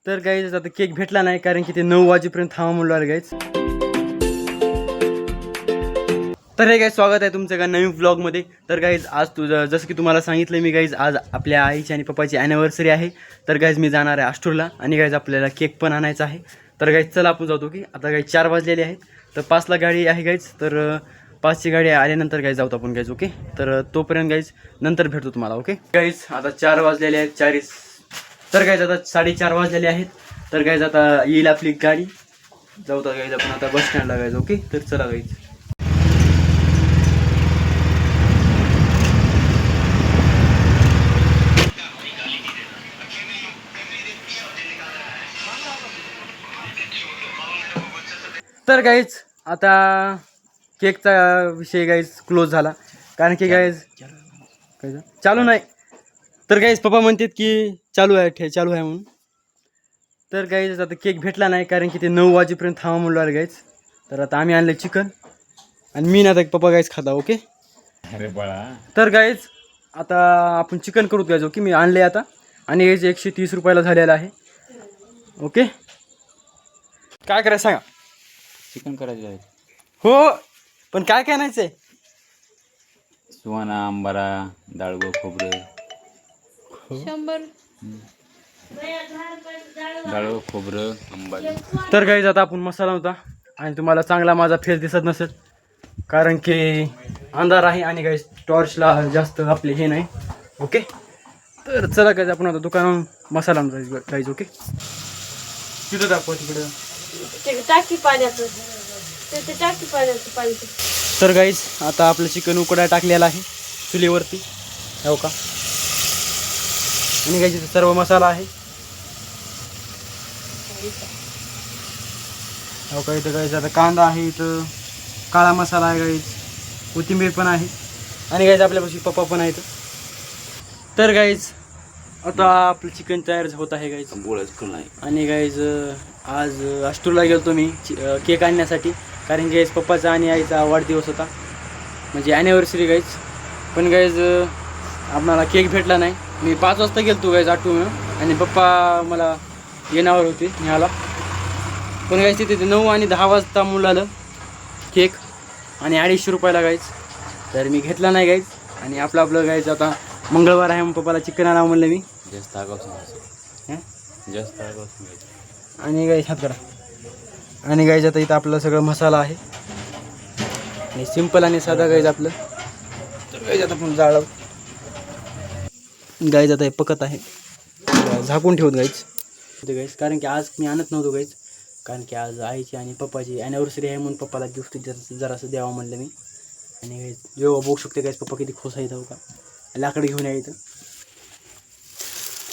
तर गाईज आता केक भेटला नाही कारण की ते 9 वाजेपर्यंत थांबा म्हणून आलं गाईज. तर हे गाईज स्वागत आहे तुमचं का नवीन व्लॉगमध्ये. तर गाईज आज जसं की तुम्हाला सांगितलं मी गाईज आज आपल्या आईची आणि पप्पाची ॲनिव्हर्सरी आहे. तर गाईज मी जाणार आहे आष्टूरला आणि गाईज आपल्याला केक पण आणायचा आहे. तर गाईज चला आपण जातो की आता गाईज 4 वाजलेले आहेत. तर 5ला गाडी आहे गाईज. तर 5ची गाडी आल्यानंतर गाईज जाऊत आपण गाईज. ओके तर तोपर्यंत गाईज नंतर भेटतो तुम्हाला. ओके गाईज आता 4 वाजलेले आहेत 4. तर गाईज आता 4:30 वाजलेले आहेत. तर गाईज आता येईल आपली गाडी जाऊत गाईज आपण आता बस स्टँडला गाईज. ओके तर चला गाईज. तर गाईज आता केकचा विषय गाईज क्लोज झाला कारण की गाईज चालू नाही. तर गाईज पप्पा म्हणतात की चालू आहे म्हणून. तर गाईज आता केक भेटला नाही कारण की ते 9 वाजेपर्यंत थांबा म्हणून आलं गाईज. तर आता आम्ही आणलं चिकन आणि मी ना आता पप्पा गाईज खाता. ओके अरे बाळा. तर गाईज आता आपण चिकन करू गाईज. ओके मी आणले आता आणि गाईज 130 रुपयाला झालेला आहे. ओके काय करायचं सांगा. चिकन करायचं आहे. हो पण काय काय आणायचं आहे. सुहाना, अंबारा, डाळगो, खोबरं. 100 डाळगो, खोबरं, अंबारा. तर गाईज आता आपण मसाला होता आणि तुम्हाला चांगला माझा फेस दिसत नसेल कारण की अंधार आहे आणि गाईज टॉर्चला जास्त आपले हे नाही. ओके तर चला गाईज आपण आता दुकानावर मसाला गाईज. ओके तिथं दाखवा तिकडं. टाकी पाण्याचं ते टाकी पाण्याचं पाणी. तर गाईज आता आपलं चिकन उकडायला टाकलेलं आहे चुलीवरती हो का. आणि गाईज इथं सर्व मसाला आहे हो का. इथं गाईज आता कांदा आहे, इथं काळा मसाला आहे गाईज, कोथिंबीर पण आहे आणि गाईज आपल्यापाशी पप्पा पण आहेत. तर गाईज आता आपलं चिकन तयार होत आहे गाईज. आणि गाईज आज आष्टूरला गेलो मी केक आणण्यासाठी कारण की गाईज पप्पाचा आणि आईचा वाढदिवस होता म्हणजे ॲनिव्हर्सरी गाईज. पण गाईज आम्हाला केक भेटला नाही. मी 5 वाजता गेलो गाईज आठवून आणि पप्पा मला येण्यावर होते न्यायला. पण गाईज तिथे 9 आणि 10 वाजता मुलालं केक आणि 250 रुपयाला गाईज. तर मी घेतला नाही गाईज आणि आपलं गाईज आता मंगळवार आहे मग पप्पाला चिकन आणावं म्हणलं मी. जास्त आणि गाईज हात करा. आणि गाईज आता इथं आपलं सगळं मसाला आहे आणि सिंपल आणि साधा गाईज आपलं. तर गाईज आता आपण जाळव गाईज आता हे पकत आहे झाकून ठेवत गाईज गाईज कारण की आज मी आणत नव्हतो गाईज कारण की आज आईची आणि पप्पाची ॲनिव्हर्सरी आहे म्हणून पप्पाला गिफ्ट जरासं द्यावं म्हणलं मी. आणि गाईज जेव्हा बघू शकते गाईज पप्पा किती खुश आहेत हो का. लाकडं घेऊन यायचं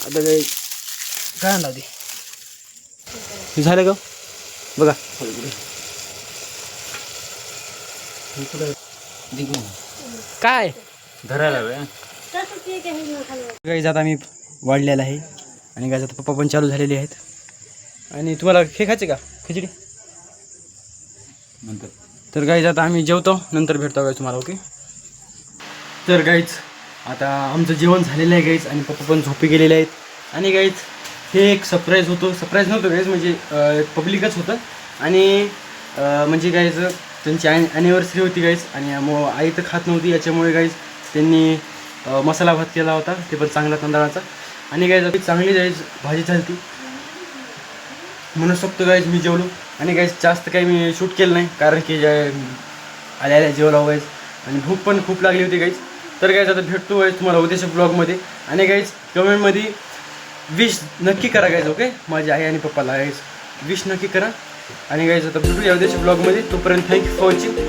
आता गाईज काय आणलं ते झालं का बघा. काय धरायला गाईज आता मी वाढलेला आहे आणि गाईज आता पप्पा पण चालू झालेले आहेत. आणि तुम्हाला हे खायचे का खिचडी नंतर. तर गाईज आता आम्ही जेवतो नंतर भेटतो गाईज तुम्हाला. ओके तर गाईज आता आमचं जेवण झालेलं आहे गाईज आणि पप्पा पण झोपी गेलेले आहेत. आणि गाईज हे एक सरप्राईज सरप्राईज नव्हतं गाईज म्हणजे पब्लिकच होतं आणि म्हणजे गाईज त्यांची ॲनिव्हर्सरी होती गाईज आणि आई तर खात नव्हती याच्यामुळे गाईज त्यांनी मसाला भात केला होता ते पण चांगला तांदळाचा. आणि गाईज ती चांगली गाईज भाजी झाली म्हणू शकतो गाईज मी जेवलो. आणि गाईज जास्त काही मी शूट केलं नाही कारण की आल्या जेवला गाईज आणि भूक पण खूप लागली होती गाईज. तर गाईज आता भेटतो गाईज तुम्हाला उद्याच्या ब्लॉगमध्ये. आणि गाईज कमेंटमध्ये विश नक्की करा गाईज. ओके माझी आई आणि पप्पाला गाईज विश नक्की करा. आणि गाईज आता भेटूया उद्याच्या ब्लॉगमध्ये. तोपर्यंत थँक्यू फॉर वॉचिंग.